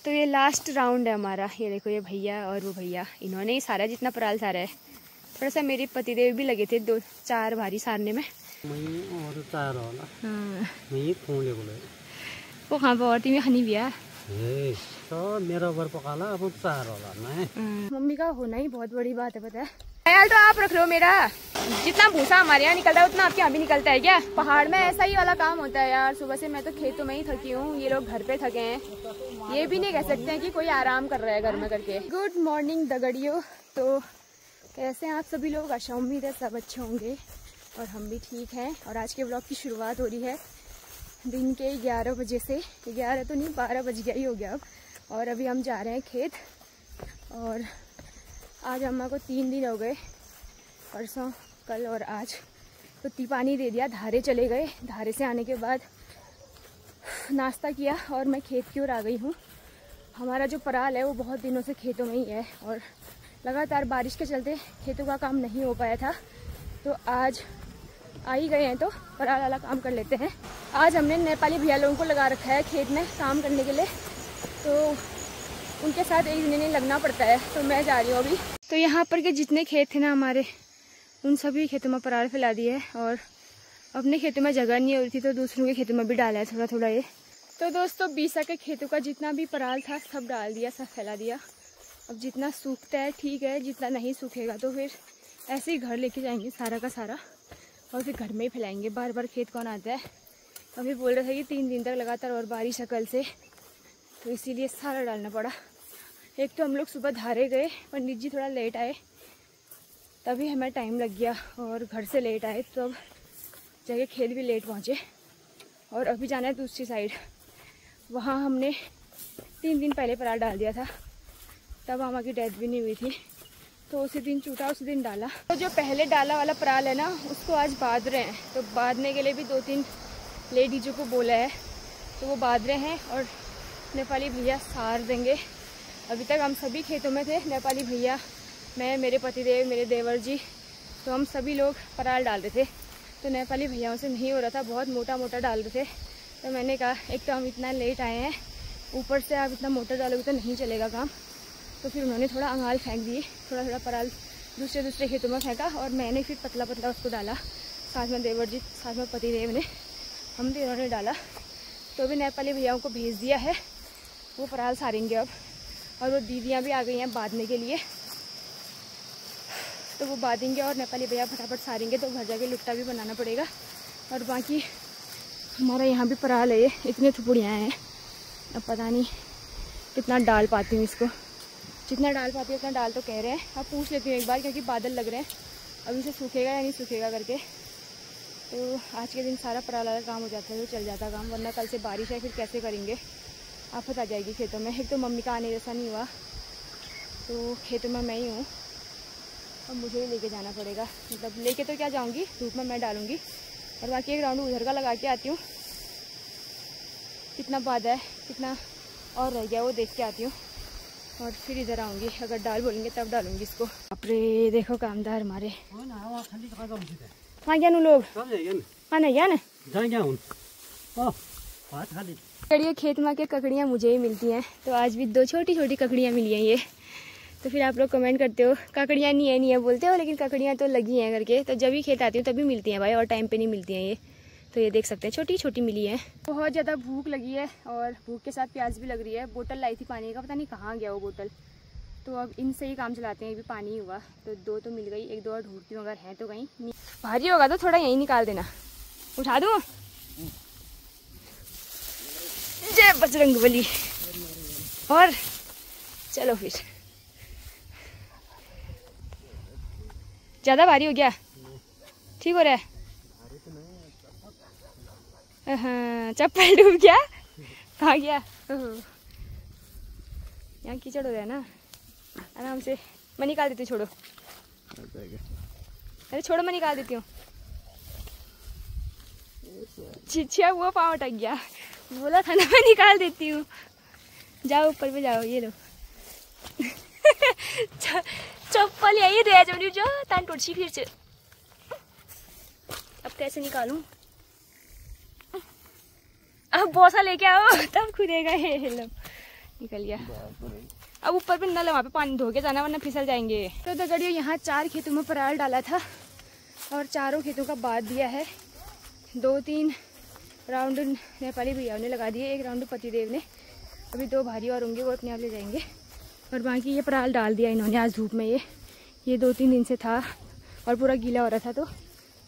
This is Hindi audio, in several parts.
तो ये लास्ट राउंड है हमारा। ये देखो ये भैया और वो भैया, इन्होंने ही सारा जितना पराल सारा है। थोड़ा सा मेरे पतिदेव भी लगे थे 2-4 भारी सारने में। और चार वाला वो कहाँ पर और तीन हनी भी है तो मेरा ऊपर पकाला अब चार वाला मैं। मम्मी का होना ही बहुत बड़ी बात है, पता है यार। तो आप रख लो मेरा, जितना भूसा हमारे यहाँ निकलता है उतना आपके यहाँ भी निकलता है क्या? पहाड़ में ऐसा ही वाला काम होता है यार। सुबह से मैं तो खेतों में ही थकी हूँ, ये लोग घर पे थके हैं। ये भी नहीं कह सकते हैं कि कोई आराम कर रहा है घर में करके। गुड मॉर्निंग दगड़ियों। तो कैसे हैं आप सभी लोग? आशा उम्मीद है सब अच्छे होंगे और हम भी ठीक हैं। और आज के ब्लॉग की शुरुआत हो रही है दिन के 11 बजे से। 11 तो नहीं, 12 बज गया ही हो गया अब। और अभी हम जा रहे हैं खेत। और आज अम्मा को 3 दिन हो गए, परसों, कल और आज। तो पानी दे दिया, धारे चले गए। धारे से आने के बाद नाश्ता किया और मैं खेत की ओर आ गई हूँ। हमारा जो पराल है वो बहुत दिनों से खेतों में ही है और लगातार बारिश के चलते खेतों का काम नहीं हो पाया था। तो आज आ ही गए हैं तो पराल वाला काम कर लेते हैं। आज हमने नेपाली भैया लोगों को लगा रखा है खेत में काम करने के लिए, तो उनके साथ एक दिन लगना पड़ता है। तो मैं जा रही हूँ अभी। तो यहाँ पर के जितने खेत थे ना हमारे, उन सभी खेतों में पराल फैला दी है। और अपने खेतों में जगह नहीं हो रही थी तो दूसरों के खेतों में भी डाला है थोड़ा थोड़ा ये। तो दोस्तों बीसा के खेतों का जितना भी पराल था सब डाल दिया, सब फैला दिया। अब जितना सूखता है ठीक है, जितना नहीं सूखेगा तो फिर ऐसे ही घर लेके जाएंगे सारा का सारा और फिर घर में ही फैलाएंगे। बार बार खेत कौन आता है? अभी बोल रहा था कि 3 दिन तक लगातार और बारिश है कल से, तो इसीलिए सारा डालना पड़ा। एक तो हम लोग सुबह धारे गए, पंडित जी थोड़ा लेट आए, तभी हमें टाइम लग गया। और घर से लेट आए तो अब जगह खेत भी लेट पहुँचे। और अभी जाना है दूसरी साइड, वहाँ हमने 3 दिन पहले पराल डाल दिया था, तब मामा की डेथ भी नहीं हुई थी। तो उसी दिन छूटा, उसी दिन डाला। तो जो पहले डाला वाला पराल है ना, उसको आज बांध रहे हैं। तो बांधने के लिए भी 2-3 लेडीजों को बोला है, तो वो बांध रहे हैं और नेपाली भैया सार देंगे। अभी तक हम सभी खेतों में थे, नेपाली भैया, मैं, मेरे पतिदेव, मेरे देवर जी, तो हम सभी लोग पराल डाल रहे थे। तो नेपाली भैयाओं से नहीं हो रहा था, बहुत मोटा मोटा डाल रहे थे। तो मैंने कहा एक तो हम इतना लेट आए हैं, ऊपर से आप इतना मोटा डालोगे तो नहीं चलेगा काम। तो फिर उन्होंने थोड़ा अंगाल फेंक दिए, थोड़ा थोड़ा पराल दूसरे खेतों में फेंका और मैंने फिर पतला पतला उसको डाला। साथ में देवर जी, साथ में पतिदेव ने, हम भी उन्होंने डाला। तो अभी नेपाली भैयाओं को भेज दिया है, वो पराल सारेंगे अब। और वो दीदियाँ भी आ गई हैं बांधने के लिए, तो वो बांधेंगे और नेपाली भैया फटाफट सारेंगे। तो घर जाके लुट्टा भी बनाना पड़ेगा। और बाकी हमारा यहाँ भी पराल है, ये इतने थुपुड़ियाँ हैं, अब पता नहीं कितना डाल पाती हूँ इसको। जितना डाल पाती है उतना डाल तो कह रहे हैं। अब पूछ लेती हूँ एक बार, क्योंकि बादल लग रहे हैं, अभी से सूखेगा या नहीं सूखेगा करके। तो आज के दिन सारा पराल वाला काम हो जाता है तो चल जाता काम, वरना कल से बारिश है फिर कैसे करेंगे, आफत आ जाएगी खेतों में। एक तो मम्मी का आने जैसा नहीं हुआ, तो खेतों में मैं ही हूँ और मुझे ही लेके जाना पड़ेगा। मतलब लेके तो क्या जाऊँगी, धूप में मैं डालूँगी। और बाकी एक राउंड उधर का लगा के आती हूँ, कितना बाद है, कितना और रह गया वो देख के आती हूँ। और फिर इधर आऊँगी, अगर डाल बोलेंगे तब डालूंगी इसको। अपने देखो कामदार हमारे वहाँ गया लोग, हाँ नहीं गया ना ककड़िया। खेत में के ककड़ियाँ मुझे ही मिलती हैं, तो आज भी 2 छोटी छोटी ककड़ियाँ मिली हैं ये। तो फिर आप लोग कमेंट करते हो ककड़ियाँ नहीं है बोलते हो, लेकिन ककड़ियाँ तो लगी हैं करके। तो जब भी खेत आती हूँ तभी मिलती हैं भाई, और टाइम पे नहीं मिलती हैं ये। तो ये देख सकते हैं छोटी छोटी मिली है। बहुत ज़्यादा भूख लगी है और भूख के साथ प्यास भी लग रही है। बोतल लाई थी पानी का, पता नहीं कहाँ गया वो बोतल। तो अब इनसे ही काम चलाते हैं, ये भी पानी ही हुआ। तो 2 तो मिल गई, 1-2 और ढूंढती हूँ, अगर है तो कहीं। भारी होगा तो थोड़ा यहीं निकाल देना, उठा दूँ। जय बजरंगबली। और चलो फिर, ज़्यादा भारी हो गया, ठीक हो रहा है। हाँ, चप्पल डूब गया, कहाँ गया? यहाँ कीचड़ हो रहा है ना, आराम से। मैं निकाल देती हूँ, छोड़ो। अरे छोड़ो, मैं निकाल देती हूँ। छिछिया हुआ पाँव अटक गया, बोला था ना मैं निकाल देती हूँ। जाओ ऊपर पे जाओ, ये लो। चप्पल यही रह जाओ जो तान टूट फिर से। अब कैसे निकालूं? अब बोसा लेके आओ तब खुदेगा ये लो। निकल गया। अब ऊपर पे नल, वहाँ पे पानी धो के जाना वरना फिसल जाएंगे। तो दगड़ियों यहाँ 4 खेतों में पराल डाला था और चारों खेतों का बात दिया है। 2-3 राउंड नेपाली भैया ने लगा दिए, 1 राउंड पतिदेव ने। अभी 2 भारी और होंगे, वो अपने आप ले जाएंगे। और बाकी ये पराल डाल दिया इन्होंने आज धूप में। ये 2-3 दिन से था और पूरा गीला हो रहा था, तो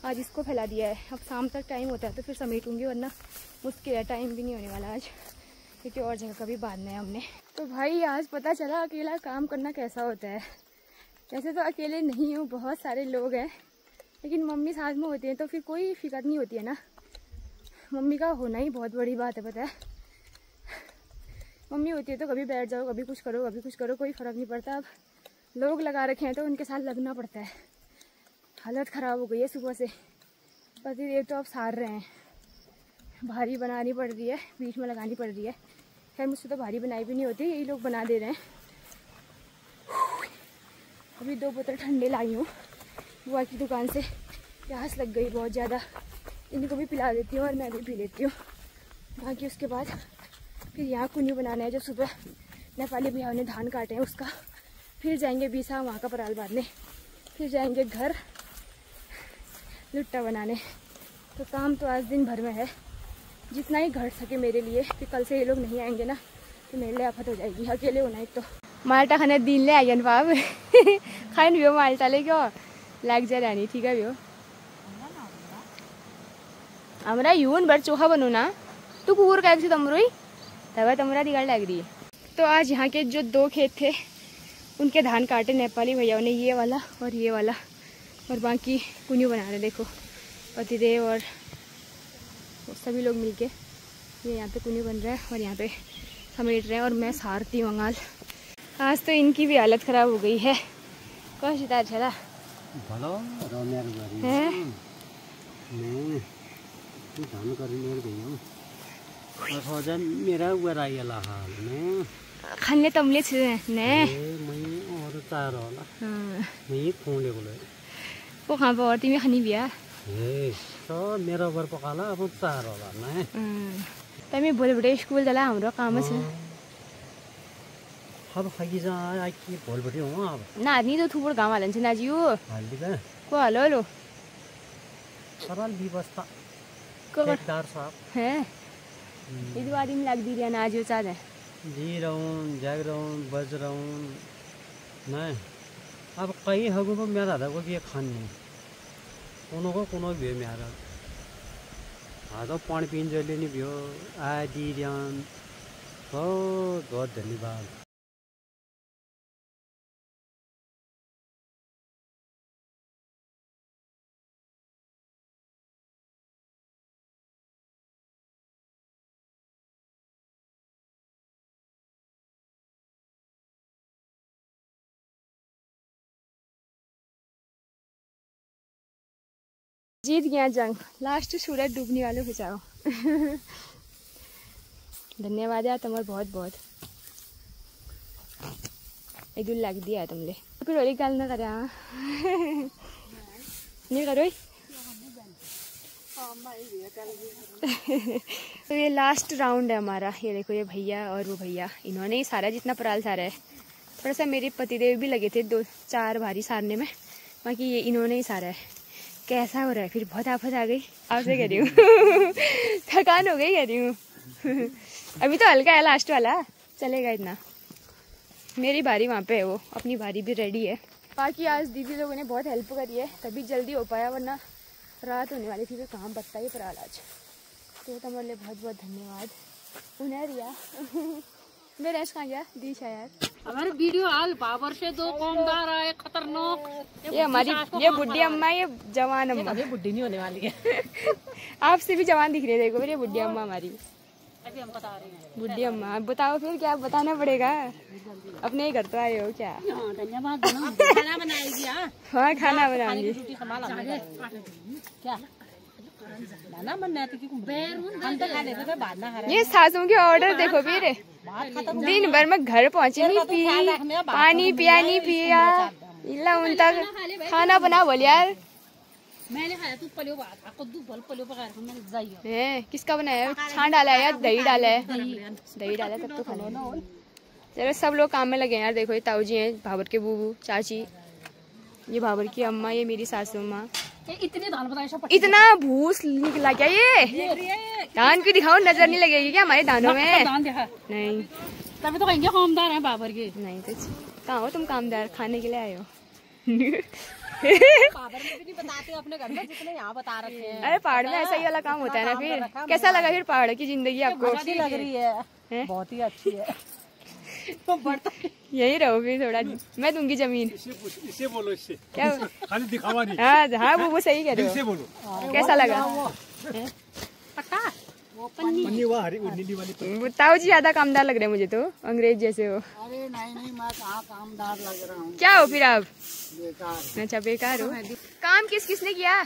आज इसको फैला दिया है। अब शाम तक टाइम होता है तो फिर समेटूंगी, वरना मुश्किल है, टाइम भी नहीं होने वाला आज, क्योंकि और जगह का भी बांधना है हमने। तो भाई आज पता चला अकेला काम करना कैसा होता है। वैसे तो अकेले नहीं हूँ, बहुत सारे लोग हैं, लेकिन मम्मी साथ में होती है तो फिर कोई फिक्र नहीं होती है ना। मम्मी का होना ही बहुत बड़ी बात है, पता है। मम्मी होती है तो कभी बैठ जाओ, कभी कुछ करो, कभी कुछ करो, कोई फ़र्क नहीं पड़ता। अब लोग लगा रखे हैं तो उनके साथ लगना पड़ता है। हालत ख़राब हो गई है सुबह से। पतिदेव तो अब सार रहे हैं, भारी बनानी पड़ रही है, बीच में लगानी पड़ रही है। खैर मुझसे तो भारी बनाई भी नहीं होती, यही लोग बना दे रहे हैं। अभी 2 बोतल ठंडे लाई हूँ बुआ की दुकान से, प्यास लग गई बहुत ज़्यादा। इनको भी पिला देती हूँ और मैं भी पी लेती हूँ। बाकी उसके बाद फिर यहाँ कुन्नी बनाना है, जो सुबह नेपाली भैया ने धान काटे हैं उसका। फिर जाएंगे बीसा वहाँ का पराल बांधने, फिर जाएंगे घर लुट्टा बनाने। तो काम तो आज दिन भर में है, जितना ही घट सके मेरे लिए। फिर कल से ये लोग नहीं आएंगे ना तो मेरे लिए आफत हो जाएगी, अकेले होना। एक तो माल्टा खाने दिन ले आइए बाब खान भी माल्टा ले क्यों लाग जा रानी, ठीक है भो हमारा यून भर चोखा बनू ना तू कुकुर का तमरो ही तब तमरा दिगाड़ लग रही है। तो आज यहाँ के जो 2 खेत थे उनके धान काटे नेपाली भैया ने, ये वाला और ये वाला। और बाकी कुन्नी बना रहे, देखो पतिदेव और सभी लोग मिलके ये यहाँ पे कुन्नी बन रहा है और यहाँ पे समेट रहे हैं और मैं सारती हूँ अंगाल। आज तो इनकी भी हालत ख़राब हो गई है। कौन सितार चला मेरा खाने तमले ने और चार होला मैं फोन ले वो कहाँ पर औरती में खानी बिया तो मेरा ऊपर पकाला अब चार होला ना तमी भोलि भोलि स्कुल जाला हाम्रो काम छ। अब खाई जा कि भोलि भोलि हो अब नानी तो थुप्रो घाम हाल्छ नाजी हो हाल्दिका को हालो लो सरल व्यवस्था को ठेकेदार साहब हैं इस बारी में लग दी रे नाजी चाहे जी रहूं जाग रहूं बज रहूं नहीं अब कहीं हगु को मेरा था को ये खाने कोनो भी मेरा तो पानी पीन जले नहीं भी आदि जान बहुत बहुत धन्यवाद। जीत गया जंग, लास्ट सूरज डूबने वाले हो जाओ। धन्यवाद यार तुम्हारा बहुत बहुत इधर लग दिया है तुमने फिर वाली गल ना करे नहीं करो तो ये लास्ट राउंड है हमारा। ये देखो ये भैया और वो भैया इन्होंने ही सारा जितना पराल सारा है। थोड़ा सा मेरे पतिदेव भी लगे थे 2-4 भारी सारने में, बाकी ये इन्होंने ही सारा है। कैसा हो रहा है फिर? बहुत आफत आ गई आपसे कह रही हूँ। थकान हो गई कह रही हूँ। अभी तो हल्का है लास्ट वाला, चलेगा इतना। मेरी बारी वहाँ पे है, वो अपनी बारी भी रेडी है। बाकी आज दीदी लोगों ने बहुत हेल्प करी है तभी जल्दी हो पाया, वरना रात होने वाली थी तो काम बचता ही पराल आज। तो तुम्हारे लिए बहुत बहुत धन्यवाद। उन्हें रिया मेरा ऐसा कहाँ गया दीशा यार हमारे वीडियो हाल पावर से 2 कामदार आए खतरनाक। ये हमारी ये बुढ़ी अम्मा, ये जवान अम्मा। अभी बुढ़ी नहीं होने वाली है। आपसे भी जवान दिख रही है, देखो ये बुढ़ी अम्मा हमारी। अभी हम बता रहे हैं बुढ़ी अम्मा। बताओ फिर क्या बताना पड़ेगा, अपने ही घर तो आए हो क्या? धन्यवाद। खाना बनाएगी? हाँ खाना बनाऊंगी। क्या खाना बनना ये सासों के ऑर्डर देखो फिर, दिन भर में घर पहुँची नहीं, पी पानी पिया नहीं पिया, इला उन तक खाना बना बोल यार। मैंने खाया तू पलियो भात कद्दू भल पलियो पका रखा मैंने जाइयो। है किसका बनाया है? छान डाला है या दही डाला है? दही डाला तब तो खाना। चलो सब लोग काम में लगे हैं यार। देखो ये ताऊ जी हैं, भाबर के बूबू, चाची, ये भाबर की अम्मा, ये मेरी सासू माँ। इतने दान बताए इतना भूस निकला क्या ये? दान क्यों दिखाओ, नजर नहीं लगेगी क्या हमारे दानों में? दान देखा नहीं, तभी तो कहेंगे कामदार है बाबर के। नहीं तो कहाँ हो तुम कामदार, खाने के लिए आए हो? बाबर में भी नहीं बताते अपने घर में जितने यहाँ बता रखे हैं। अरे पहाड़ में ऐसा ही वाला काम होता है ना। फिर कैसा लगा फिर पहाड़ की जिंदगी आपको? अच्छी लग रही है, बहुत ही अच्छी है। यही रहो फिर थोड़ा, मैं दूंगी जमीन। इससे बोलो, इससे क्या खाली दिखावा नहीं। हाँ हाँ वो सही कह रहे हो। बोलो कैसा लगा? पक्का पन्नी वाली ताऊ जी ज्यादा कामदार लग रहे हैं मुझे तो, अंग्रेज जैसे हो। अरे नहीं नहीं, मैं कहाँ कामदार लग रहा हूँ। क्या हो फिर आप? बेकार। अच्छा बेकार हो। काम किस किसने किया?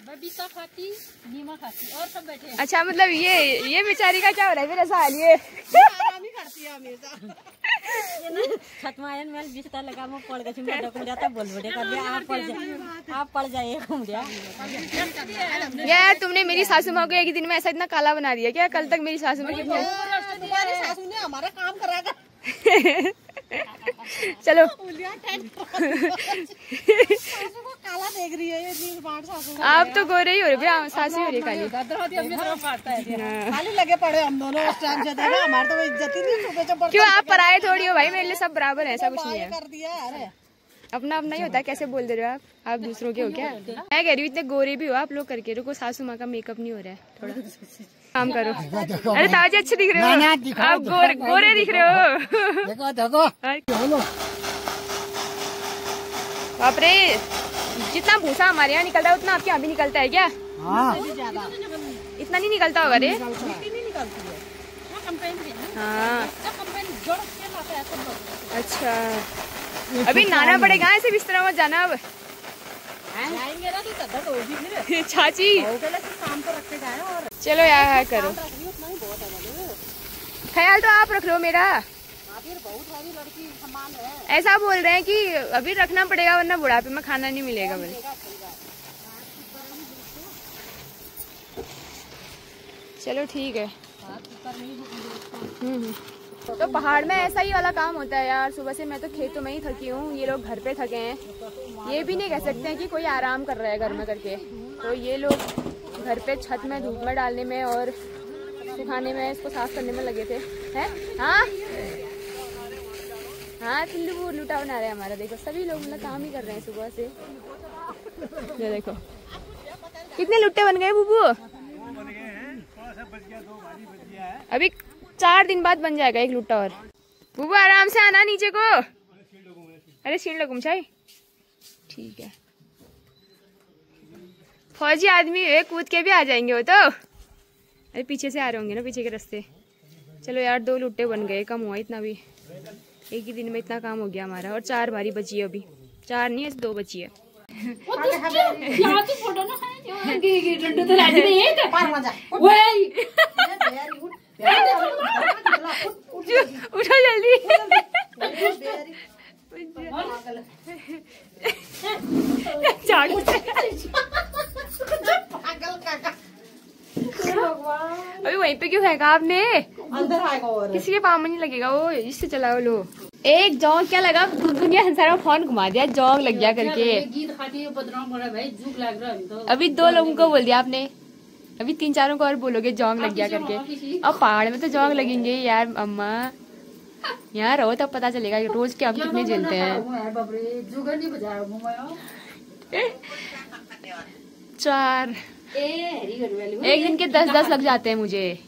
बबीता खाती, नीमा खाती और सब बैठे हैं। अच्छा मतलब ये बेचारी का क्या हो रहा है फिर ऐसा हाल? ये आराम ही करती है हमेशा। छतमायन में बिस्तर लगा मैं पड़ गई, मैं डक जाता बोल बेटे कर दिया आप पड़ जाइए घूम गया। यार तुमने मेरी सासू माँ को एक ही दिन में ऐसा इतना काला बना दिया क्या? कल तक मेरी सासू माँ कितनी तुम्हारी सासू ने हमारा काम कराया। चलो काला देख रही है ये सासू। आप तो गोरे ही हो रहे भैया, सासू हो रही काली। खाली लगे पड़े हम दोनों उस टाइम से, देखा हमारे तो इज्जत ही नहीं। सुबह से क्यों आप पराये थोड़ी हो भाई, मेरे लिए सब बराबर है, ऐसा कुछ नहीं है। कर दिया। अरे अपना अपना ही होता है। कैसे बोल दे रहे हो आप दूसरों के हो क्या? मैं कह रही हूँ इतने गोरे भी हो आप लोग करके, रुको सासू माँ का मेकअप नहीं हो रहा है, थोड़ा काम करो। अरे ताजी अच्छे दिख रहे हो आप, गोरे दिख रहे हो। देखो देखो बाप रे, जितना भूसा हमारे यहाँ निकलता है उतना आपके यहाँ भी निकलता है क्या? हाँ इतना नहीं निकलता होगा रे? हाँ अच्छा, अभी नहाना पड़ेगा, ऐसे बिस्तर मत जाना अब। जाएंगे ना तो दर्द होगी फिर। चाची काम तो रखे जाए और चलो यार करो, ख्याल तो आप रख लो मेरा। बहुत सारी लड़की सम्मान है। ऐसा बोल रहे हैं कि अभी रखना पड़ेगा वरना बुढ़ापे में खाना नहीं मिलेगा बोले। चलो ठीक है। तो पहाड़ में ऐसा ही वाला काम होता है यार। सुबह से मैं तो खेतों में ही थकी हूँ, ये लोग घर पे थके हैं। ये भी नहीं कह सकते हैं कि कोई आराम कर रहा है घर में करके। तो ये लोग घर पे छत में धूप में डालने में और सुखाने में, इसको साफ करने में लगे थे। हैं हाँ हाँ, चिल्लू लूटा बना रहे हैं हमारा। देखो सभी लोग मतलब काम ही कर रहे हैं सुबह से। ये देखो कितने लुट्टे बन गए बुबू। अभी 4 दिन बाद बन जाएगा एक लुट्टा और। बुबू आराम से आना नीचे को। अरे सीन लगूम चाहे ठीक है। फौजी आदमी हुए कूद के भी आ जाएंगे वो तो। अरे पीछे से आ रहे होंगे ना, पीछे के रास्ते। चलो यार 2 लुट्टे बन गए, कम हुआ इतना भी। एक ही दिन में इतना काम हो गया हमारा। और 4 बारी बची है अभी, 4 नहीं है 2 बची है। उठो जल्दी। अभी वहीं पे क्यों फेंका आपने? अंदर आएगा और किसी के पाँव में नहीं लगेगा वो, इससे चलाओ लो। एक जौंग क्या लगा, दुनिया संसार में फोन घुमा दिया, जौंग लग गया करके। गीत खाती है बदनाम हो रहा है भाई, झूठ लग रहा है तो। अभी 2 लोगों को बोल दिया आपने, अभी 3-4 को और बोलोगे जौंग लग गया करके। अब पहाड़ में तो जौंग लगेंगे यार अम्मा, यहाँ रहो तब पता चलेगा रोज के आप कितने झेलते हैं। 4 एक दिन के 10-10 लग जाते हैं मुझे।